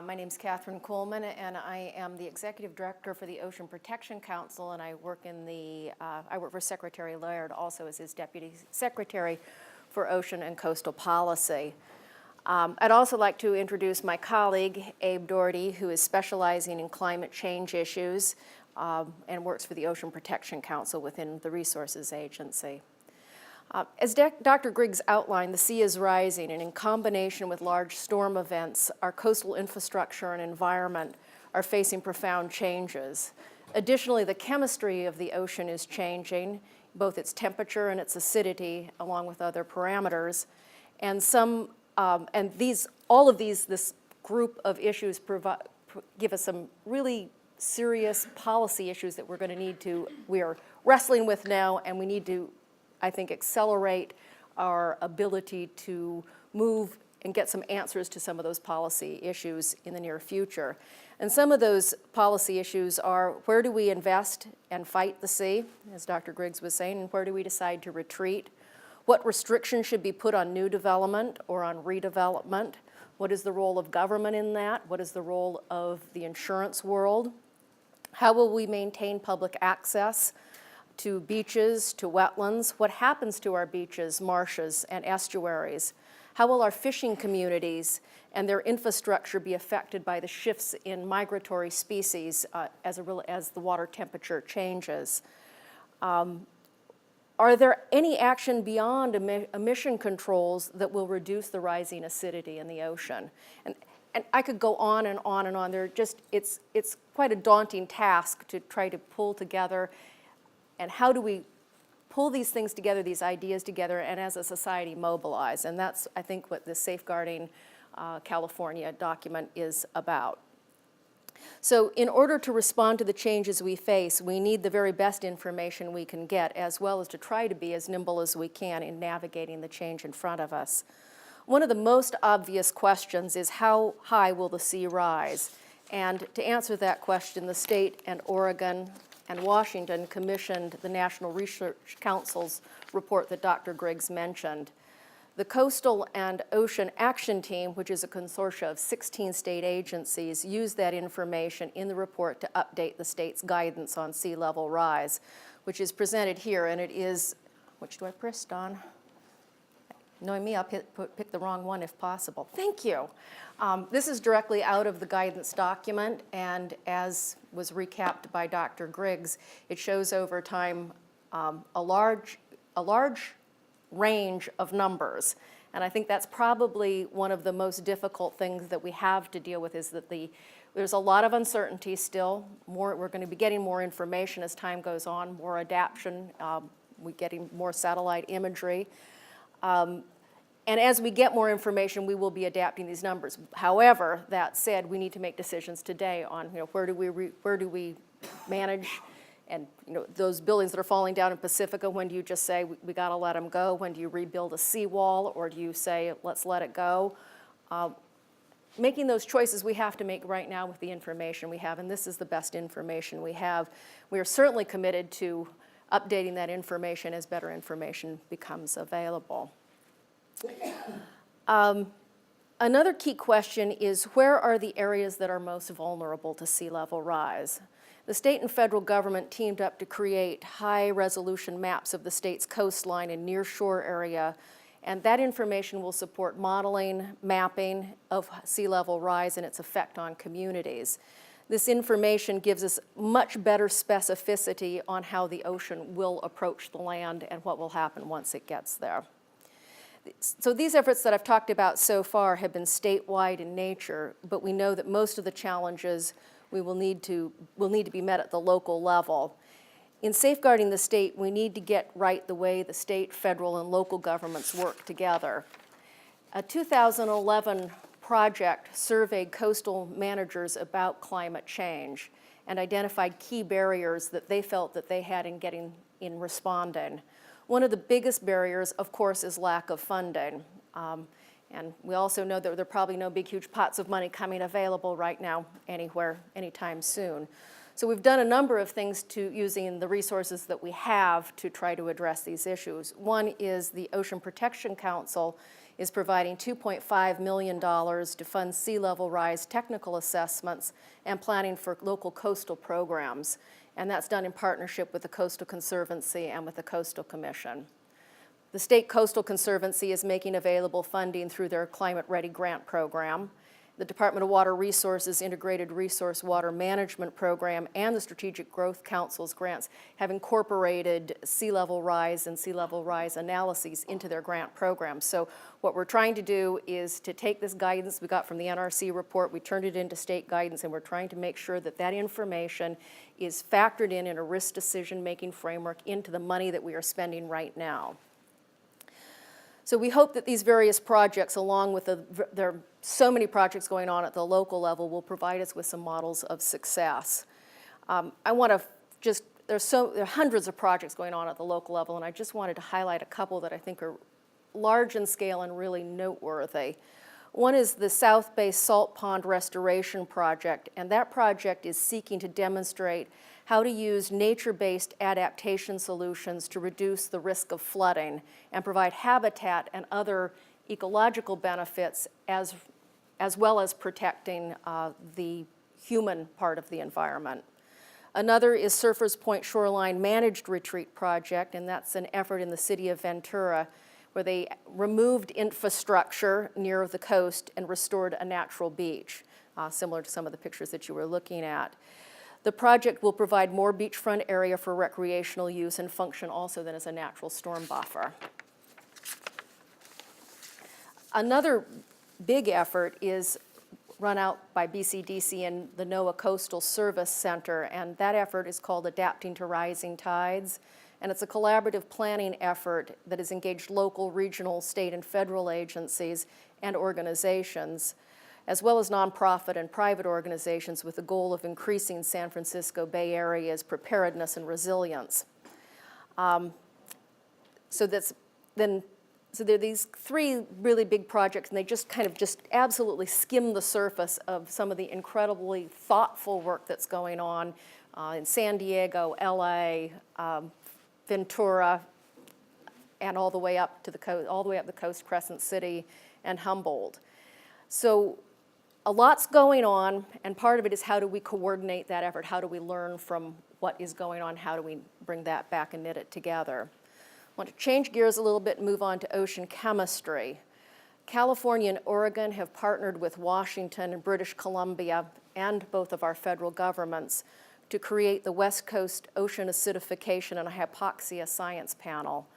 My name is Catherine Coleman, and I am the Executive Director for the Ocean Protection Council, and I work for Secretary Laird also as his Deputy Secretary for Ocean and Coastal Policy. I'd also like to introduce my colleague, Abe Doherty, who is specializing in climate change issues and works for the Ocean Protection Council within the Resources Agency. As Dr. Griggs outlined, the sea is rising, and in combination with large storm events, our coastal infrastructure and environment are facing profound changes. Additionally, the chemistry of the ocean is changing, both its temperature and its acidity, along with other parameters. And this group of issues give us some really serious policy issues that we are wrestling with now, and we need to, I think, accelerate our ability to move and get some answers to some of those policy issues in the near future. And some of those policy issues are, where do we invest and fight the sea, as Dr. Griggs was saying, and where do we decide to retreat? What restrictions should be put on new development or on redevelopment? What is the role of government in that? What is the role of the insurance world? How will we maintain public access to beaches, to wetlands? What happens to our beaches, marshes, and estuaries? How will our fishing communities and their infrastructure be affected by the shifts in migratory species as the water temperature changes? Are there any action beyond emission controls that will reduce the rising acidity in the ocean? And I could go on and on and on. It's quite a daunting task to try to pull together. And how do we pull these things together, these ideas together, and as a society mobilize? And that's, I think, what the Safeguarding California document is about. So in order to respond to the changes we face, we need the very best information we can get, as well as to try to be as nimble as we can in navigating the change in front of us. One of the most obvious questions is, how high will the sea rise? And to answer that question, the state and Oregon and Washington commissioned the National Research Council's report that Dr. Griggs mentioned. The Coastal and Ocean Action Team, which is a consortium of 16 state agencies, used that information in the report to update the state's guidance on sea level rise, which is presented here, and it is, which do I press, Don? Knowing me, I'll pick the wrong one if possible. Thank you. This is directly out of the guidance document, and as was recapped by Dr. Griggs, it shows over time a large range of numbers. And I think that's probably one of the most difficult things that we have to deal with, is that there's a lot of uncertainty still. We're going to be getting more information as time goes on, more adaptation, we're getting more satellite imagery. And as we get more information, we will be adapting these numbers. However, that said, we need to make decisions today on, where do we manage, and those buildings that are falling down in Pacifica. When do you just say we got to let them go? When do you rebuild a seawall, or do you say let's let it go? Making those choices we have to make right now with the information we have, and this is the best information we have. We are certainly committed to updating that information as better information becomes available. Another key question is, where are the areas that are most vulnerable to sea level rise? The state and federal government teamed up to create high-resolution maps of the state's coastline and nearshore area, and that information will support modeling, mapping of sea level rise and its effect on communities. This information gives us much better specificity on how the ocean will approach the land and what will happen once it gets there. So these efforts that I've talked about so far have been statewide in nature, but we know that most of the challenges will need to be met at the local level. In safeguarding the state, we need to get right the way the state, federal, and local governments work together. A 2011 project surveyed coastal managers about climate change and identified key barriers that they felt that they had in responding. One of the biggest barriers, of course, is lack of funding. And we also know that there are probably no big, huge pots of money coming available right now anywhere, anytime soon. So we've done a number of things to using the resources that we have to try to address these issues. One is the Ocean Protection Council is providing $2.5 million to fund sea level rise technical assessments and planning for local coastal programs. And that's done in partnership with the Coastal Conservancy and with the Coastal Commission. The State Coastal Conservancy is making available funding through their Climate Ready Grant Program. The Department of Water Resources Integrated Resource Water Management Program and the Strategic Growth Council's grants have incorporated sea level rise and sea level rise analyses into their grant programs. So what we're trying to do is to take this guidance we got from the NRC report, we turned it into state guidance, and we're trying to make sure that that information is factored in a risk decision-making framework into the money that we are spending right now. So we hope that these various projects, along with there are so many projects going on at the local level, will provide us with some models of success. I want to just, there are hundreds of projects going on at the local level, and I just wanted to highlight a couple that I think are large in scale and really noteworthy. One is the South Bay Salt Pond Restoration Project, and that project is seeking to demonstrate how to use nature-based adaptation solutions to reduce the risk of flooding and provide habitat and other ecological benefits as well as protecting the human part of the environment. Another is Surfers Point Shoreline Managed Retreat Project, and that's an effort in the city of Ventura where they removed infrastructure near the coast and restored a natural beach, similar to some of the pictures that you were looking at. The project will provide more beachfront area for recreational use and function also then as a natural storm buffer. Another big effort is run out by BCDC and the NOAA Coastal Service Center, and that effort is called Adapting to Rising Tides, and it's a collaborative planning effort that has engaged local, regional, state, and federal agencies and organizations, as well as nonprofit and private organizations with the goal of increasing San Francisco Bay Area's preparedness and resilience. So there are these three really big projects, and they just kind of just absolutely skim the surface of some of the incredibly thoughtful work that's going on in San Diego, LA, Ventura, and all the way up to the coast, all the way up the coast, Crescent City and Humboldt. So a lot's going on, and part of it is how do we coordinate that effort? How do we learn from what is going on? How do we bring that back and knit it together? I want to change gears a little bit and move on to ocean chemistry. California and Oregon have partnered with Washington and British Columbia and both of our federal governments to create the West Coast Ocean Acidification and Hypoxia Science Panel.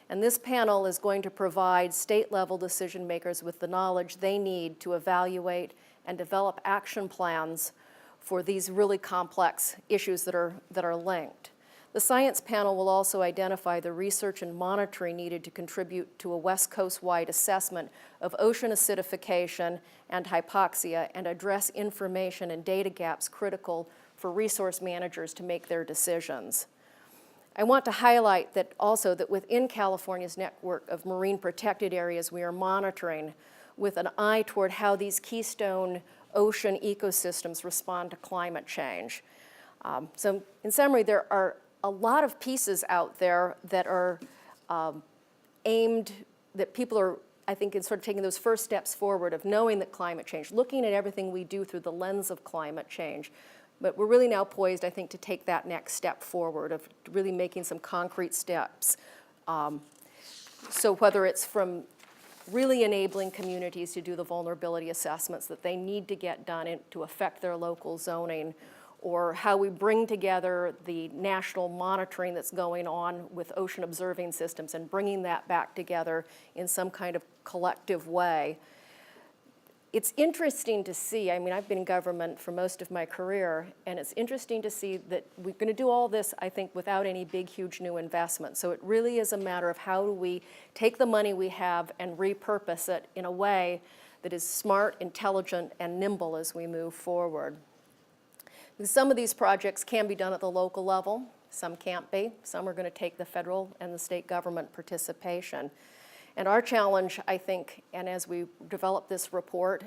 And this panel is going to provide state-level decision makers with the knowledge they need to evaluate and develop action plans for these really complex issues that are linked. The science panel will also identify the research and monitoring needed to contribute to a West Coast-wide assessment of ocean acidification and hypoxia and address information and data gaps critical for resource managers to make their decisions. I want to highlight that also that within California's network of marine protected areas, we are monitoring with an eye toward how these keystone ocean ecosystems respond to climate change. So in summary, there are a lot of pieces out there that are aimed, that people are, I think, in sort of taking those first steps forward of knowing that climate change, looking at everything we do through the lens of climate change. But we're really now poised, I think, to take that next step forward of really making some concrete steps. So whether it's from really enabling communities to do the vulnerability assessments that they need to get done to affect their local zoning, or how we bring together the national monitoring that's going on with ocean observing systems and bringing that back together in some kind of collective way. It's interesting to see, I mean, I've been in government for most of my career, and it's interesting to see that we're going to do all this, I think, without any big, huge new investment. So it really is a matter of how do we take the money we have and repurpose it in a way that is smart, intelligent, and nimble as we move forward. Some of these projects can be done at the local level, some can't be. Some are going to take the federal and the state government participation. And our challenge, I think, and as we develop this report,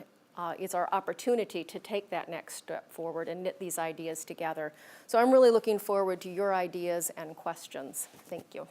it's our opportunity to take that next step forward and knit these ideas together. So I'm really looking forward to your ideas and questions. Thank you.